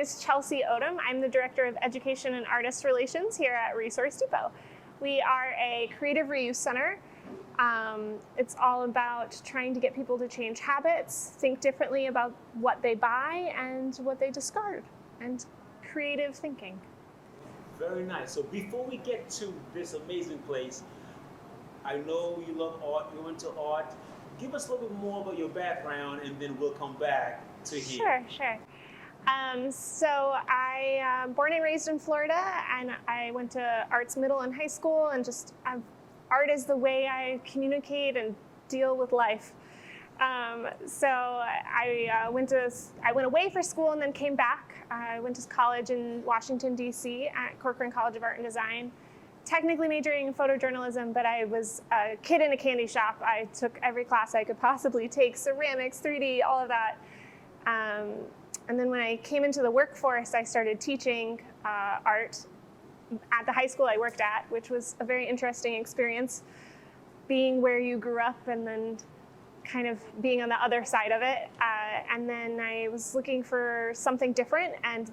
is Chelsea Odum. I'm the Director of Education and Artist Relations here at Resource Depot. We are a creative reuse center. It's all about trying to get people to change habits, think differently about what they buy and what they discard, and creative thinking. Very nice. So before we get to this amazing place, I know you love art, you're into art. Give us a little bit more about your background and then we'll come back to here. Sure. So I am born and raised in Florida, and I went to arts middle and high school, and art is the way I communicate and deal with life. So I went away for school and then came back. I went to college in Washington, D.C. at Corcoran College of Art and Design, technically majoring in photojournalism, but I was a kid in a candy shop. I took every class I could possibly take, ceramics, 3D, all of that. And then when I came into the workforce, I started teaching art at the high school I worked at, which was a very interesting experience, being where you grew up and then kind of being on the other side of it. And then I was looking for something different, and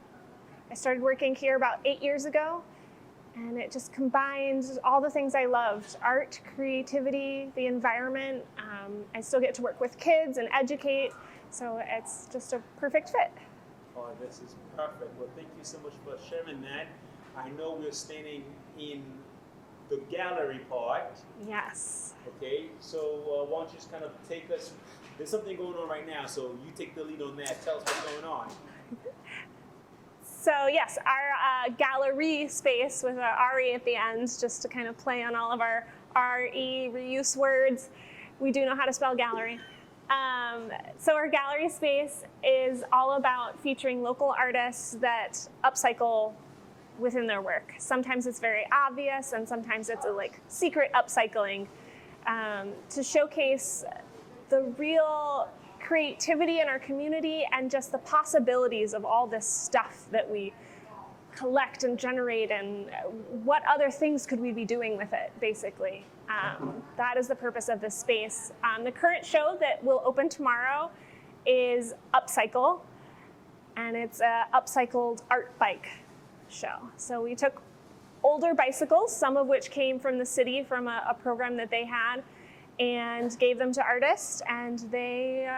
I started working here about 8 years ago, and it just combined all the things I loved: art, creativity, the environment. I still get to work with kids and educate, so it's just a perfect fit. Oh, this is perfect. Well, thank you so much for sharing that. I know we're standing in the gallery part. Yes. Okay, so why don't you just kind of take us, there's something going on right now, so you take the lead on that. Tell us what's going on. So yes, our gallery space with a RE at the end, just to kind of play on all of our RE reuse words. We do know how to spell gallery. So our gallery space is all about featuring local artists that upcycle within their work. Sometimes it's very obvious, and sometimes it's a secret upcycling to showcase the real creativity in our community and just the possibilities of all this stuff that we collect and generate, and what other things could we be doing with it, basically. That is the purpose of this space. The current show that will open tomorrow is Upcycle, and it's an upcycled art bike show. So we took older bicycles, some of which came from the city from a program that they had, and gave them to artists, and they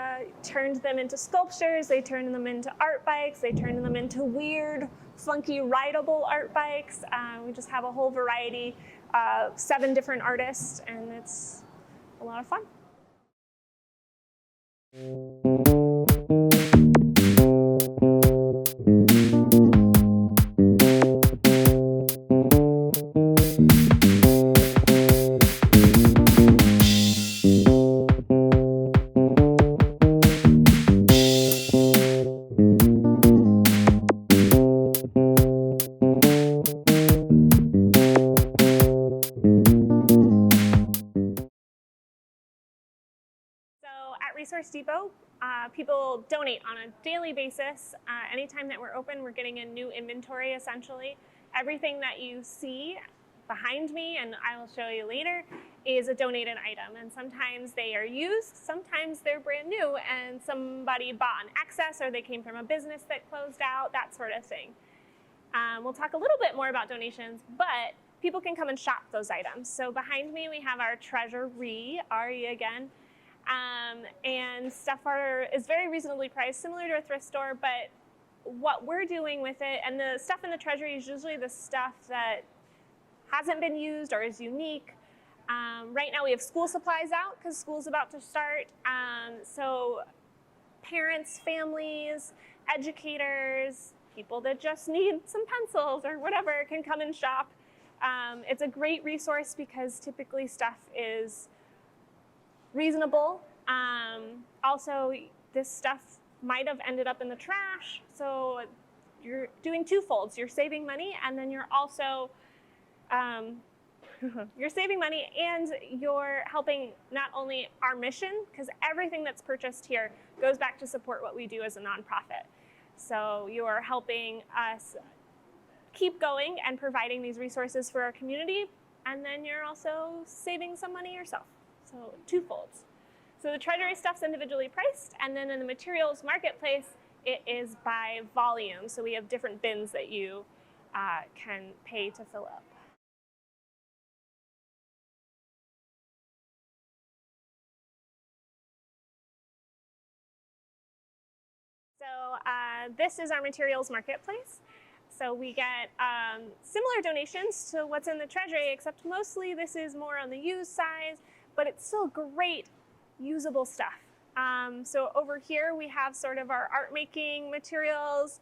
turned them into sculptures, they turned them into art bikes, they turned them into weird, funky, rideable art bikes. We just have a whole variety, 7 different artists, and it's a lot of fun. Resource Depot, people donate on a daily basis. Anytime that we're open, we're getting a new inventory, essentially. Everything that you see behind me, and I'll show you later, is a donated item. And sometimes they are used, sometimes they're brand new, and somebody bought an excess, or they came from a business that closed out, that sort of thing. We'll talk a little bit more about donations, but people can come and shop those items. So behind me, we have our treasury, RE again. And stuff is very reasonably priced, similar to a thrift store, but what we're doing with it, and the stuff in the treasury is usually the stuff that hasn't been used or is unique. Right now we have school supplies out because school's about to start. So parents, families, educators, people that just need some pencils or whatever can come and shop. It's a great resource because typically stuff is reasonable. Also, this stuff might have ended up in the trash, so you're doing twofolds. You're saving money, and then you're also you're saving money, and you're helping not only our mission, because everything that's purchased here goes back to support what we do as a nonprofit. So you're helping us keep going and providing these resources for our community, and then you're also saving some money yourself. So twofolds. So the treasury stuff's individually priced, and then in the materials marketplace, it is by volume. So we have different bins that you can pay to fill up. So this is our materials marketplace. So we get similar donations to what's in the treasury, except mostly this is more on the used side, but it's still great usable stuff. So over here we have sort of our art making materials.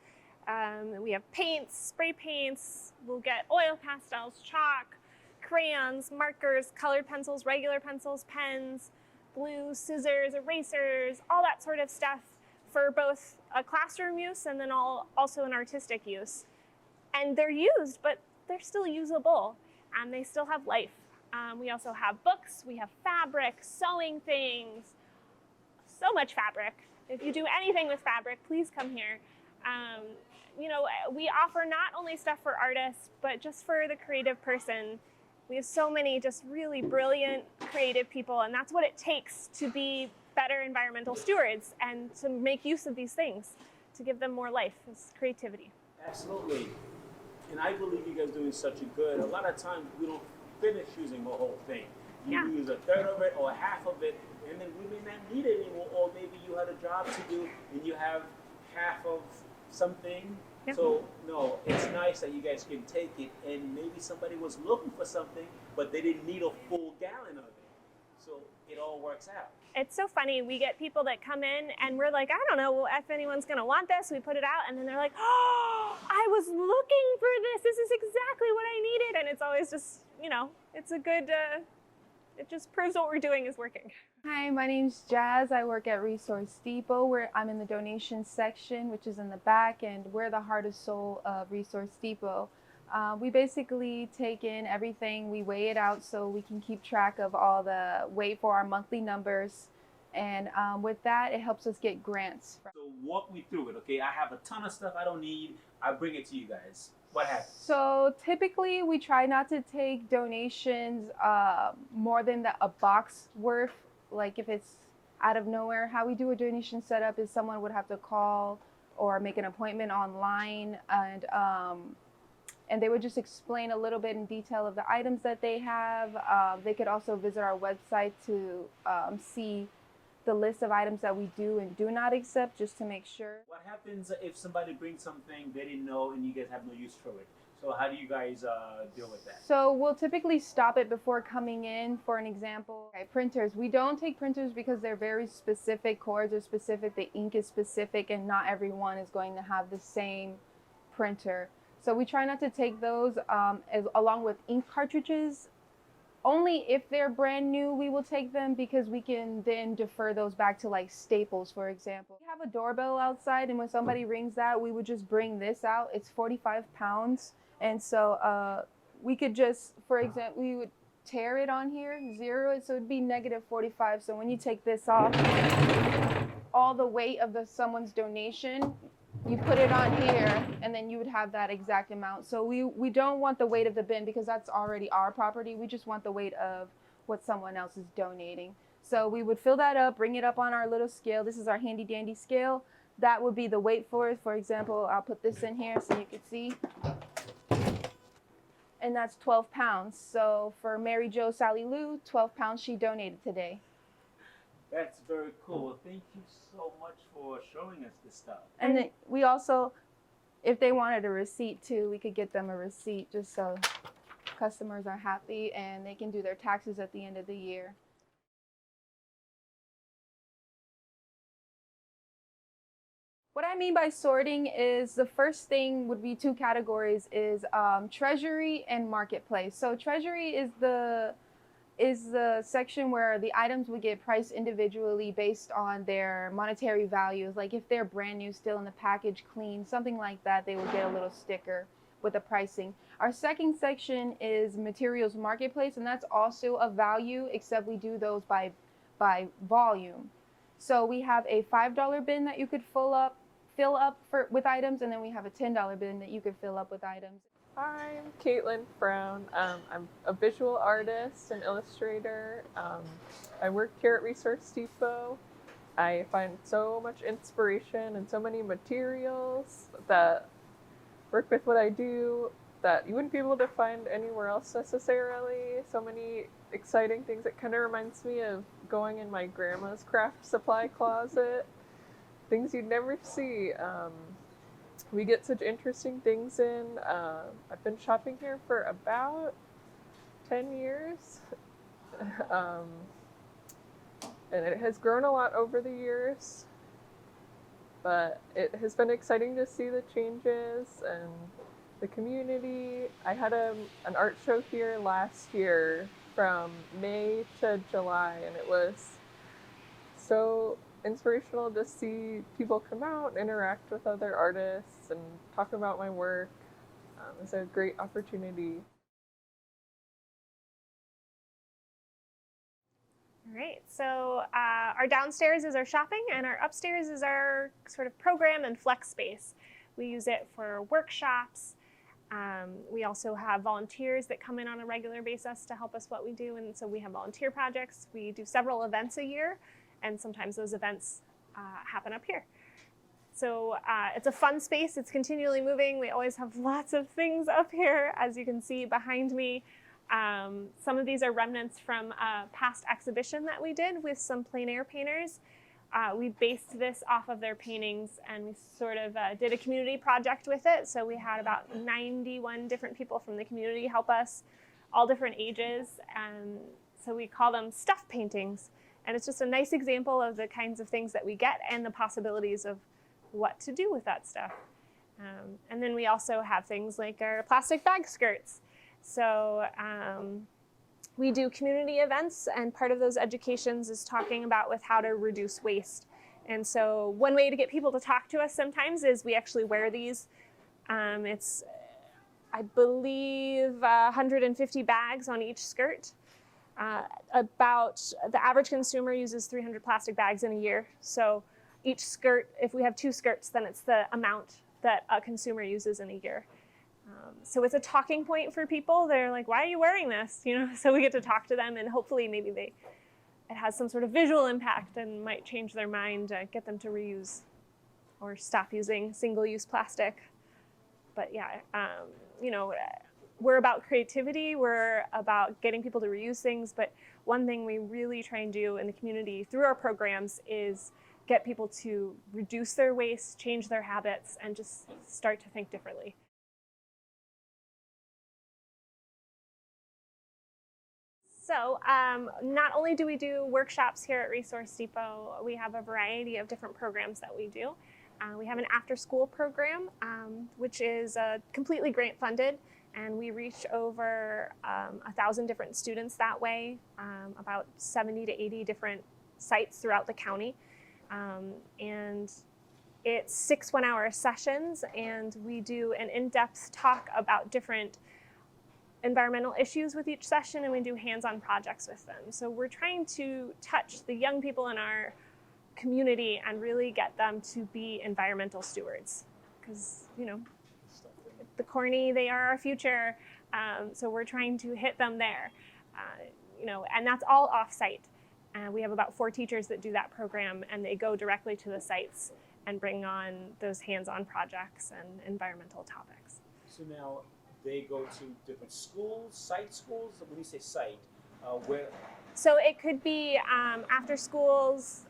We have paints, spray paints, we'll get oil pastels, chalk, crayons, markers, colored pencils, regular pencils, pens, glue, scissors, erasers, all that sort of stuff for both a classroom use and then also an artistic use. And they're used, but they're still usable and they still have life. We also have books, we have fabric, sewing things, so much fabric. If you do anything with fabric, please come here. You know, we offer not only stuff for artists, but just for the creative person. We have so many just really brilliant creative people, and that's what it takes to be better environmental stewards and to make use of these things, to give them more life, is creativity. Absolutely. And I believe you guys are doing such a good. A lot of times we don't finish using the whole thing. You use a third of it or half of it, and then we may not need it anymore, or maybe you had a job to do and you have half of something. Yep. So no, it's nice that you guys can take it, and maybe somebody was looking for something, but they didn't need a full gallon of it. So it all works out. It's so funny. We get people that come in and we're like, I don't know if anyone's going to want this. We put it out and then they're like, oh, I was looking for this. This is exactly what I needed. And it's always just, you know, it's a good, it just proves what we're doing is working. Hi, my name's Jazz. I work at Resource Depot, where I'm in the donation section, which is in the back, and we're the heart and soul of Resource Depot. We basically take in everything, we weigh it out so we can keep track of all the weight for our monthly numbers. And with that, it helps us get grants. So walk me through it, okay? I have a ton of stuff I don't need. I bring it to you guys. What happens? So typically we try not to take donations more than a box worth. Like if it's out of nowhere, how we do a donation setup is someone would have to call or make an appointment online, and they would just explain a little bit in detail of the items that they have. They could also visit our website to see the list of items that we do and do not accept, just to make sure. What happens if somebody brings something they didn't know and you guys have no use for it? So how do you guys deal with that? So we'll typically stop it before coming in. For an example, printers. We don't take printers because they're very specific. Cords are specific, the ink is specific, and not everyone is going to have the same printer. So we try not to take those along with ink cartridges. Only if they're brand new, we will take them, because we can then defer those back to like Staples, for example. We have a doorbell outside, and when somebody rings that, we would just bring this out. It's 45 pounds. And so we could just, for example, we would tear it on here, zero it, so it'd be negative 45. So when you take this off, all the weight of someone's donation, you put it on here, and then you would have that exact amount. So we don't want the weight of the bin, because that's already our property. We just want the weight of what someone else is donating. So we would fill that up, bring it up on our little scale. This is our handy dandy scale. That would be the weight for it. For example, I'll put this in here so you can see. And that's 12 pounds. So for Mary Jo Sally Lou, 12 pounds she donated today. That's very cool. Thank you so much for showing us this stuff. And then we also, if they wanted a receipt too, we could get them a receipt, just so customers are happy and they can do their taxes at the end of the year. What I mean by sorting is, the first thing would be two categories, is treasury and marketplace. So treasury is the section where the items would get priced individually based on their monetary values. Like if they're brand new, still in the package, clean, something like that, they would get a little sticker with the pricing. Our second section is materials marketplace, and that's also a value, except we do those by volume. So we have a $5 bin that you could fill up with items, and then we have a $10 bin that you could fill up with items. I'm Caitlin Brown. I'm a visual artist and illustrator. I work here at Resource Depot. I find so much inspiration and so many materials that work with what I do that you wouldn't be able to find anywhere else necessarily. So many exciting things. It kind of reminds me of going in my grandma's craft supply closet. Things you'd never see. We get such interesting things in. I've been shopping here for about 10 years. And it has grown a lot over the years. But it has been exciting to see the changes and the community. I had an art show here last year from May to July, and it was so inspirational to see people come out and interact with other artists and talk about my work. It's a great opportunity. All right, so our downstairs is our shopping, and our upstairs is our sort of program and flex space. We use it for workshops. We also have volunteers that come in on a regular basis to help us what we do, and so we have volunteer projects. We do several events a year, and sometimes those events happen up here. So it's a fun space. It's continually moving. We always have lots of things up here, as you can see behind me. Some of these are remnants from a past exhibition that we did with some plein air painters. We based this off of their paintings, and we sort of did a community project with it. So we had about 91 different people from the community help us, all different ages. And so we call them stuff paintings. And it's just a nice example of the kinds of things that we get and the possibilities of what to do with that stuff. And then we also have things like our plastic bag skirts. So we do community events, and part of those educations is talking about with how to reduce waste. And so one way to get people to talk to us sometimes is we actually wear these. It's, I believe, 150 bags on each skirt. About the average consumer uses 300 plastic bags in a year. So each skirt, if we have 2 skirts, then it's the amount that a consumer uses in a year. So it's a talking point for people. They're like, why are you wearing this? You know, so we get to talk to them, and hopefully maybe it has some sort of visual impact and might change their mind, get them to reuse or stop using single-use plastic. But yeah, you know, we're about creativity. We're about getting people to reuse things. But one thing we really try and do in the community through our programs is get people to reduce their waste, change their habits, and just start to think differently. So not only do we do workshops here at Resource Depot, we have a variety of different programs that we do. We have an after-school program, which is completely grant-funded, and we reach over 1,000 different students that way, about 70 to 80 different sites throughout the county. And it's 6 one-hour sessions, and we do an in-depth talk about different environmental issues with each session, and we do hands-on projects with them. So we're trying to touch the young people in our community and really get them to be environmental stewards, because, you know, the corny, they are our future. So we're trying to hit them there, you know, and that's all off-site. We have about 4 teachers that do that program, and they go directly to the sites and bring on those hands-on projects and environmental topics. So now they go to different schools, site schools? When you say site, where? So it could be after schools,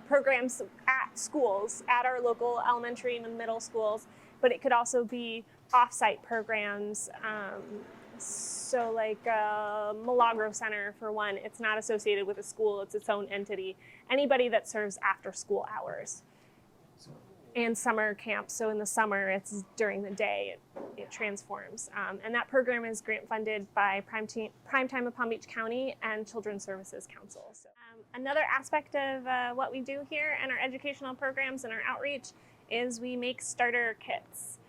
programs at schools, at our local elementary and middle schools, but it could also be off-site programs. So like Milagro Center, for one, it's not associated with a school, it's its own entity. Anybody that serves after school hours. And summer camps, so in the summer, it's during the day, it transforms. And that program is grant funded by Primetime of Palm Beach County and Children's Services Council. So, another aspect of what we do here in our educational programs and our outreach is we make starter kits.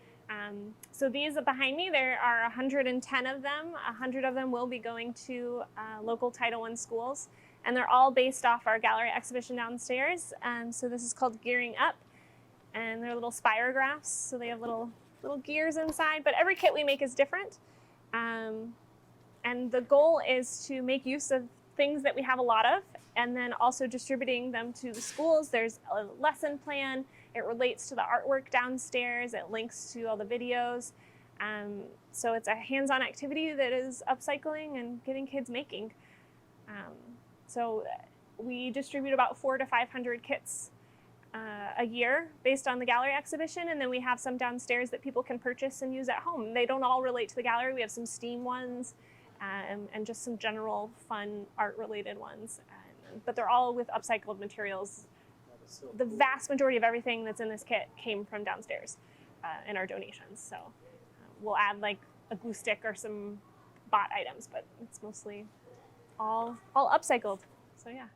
So these behind me, there are 110 of them. 100 of them will be going to local Title I schools, and they're all based off our gallery exhibition downstairs. So this is called Gearing Up. And they're little spirographs, so they have little gears inside. But every kit we make is different. And the goal is to make use of things that we have a lot of, and then also distributing them to the schools. There's a lesson plan. It relates to the artwork downstairs. It links to all the videos. So it's a hands-on activity that is upcycling and getting kids making. So we distribute about 400 to 500 kits a year based on the gallery exhibition, and then we have some downstairs that people can purchase and use at home. They don't all relate to the gallery. We have some STEAM ones and just some general fun art-related ones, but they're all with upcycled materials. The vast majority of everything that's in this kit came from downstairs in our donations. So we'll add like a glue stick or some bought items, but it's mostly all upcycled. So yeah.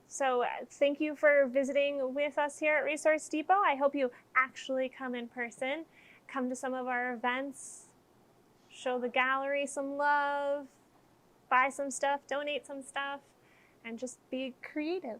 So thank you for visiting with us here at Resource Depot. I hope you actually come in person, come to some of our events, show the gallery some love, buy some stuff, donate some stuff, and just be creative.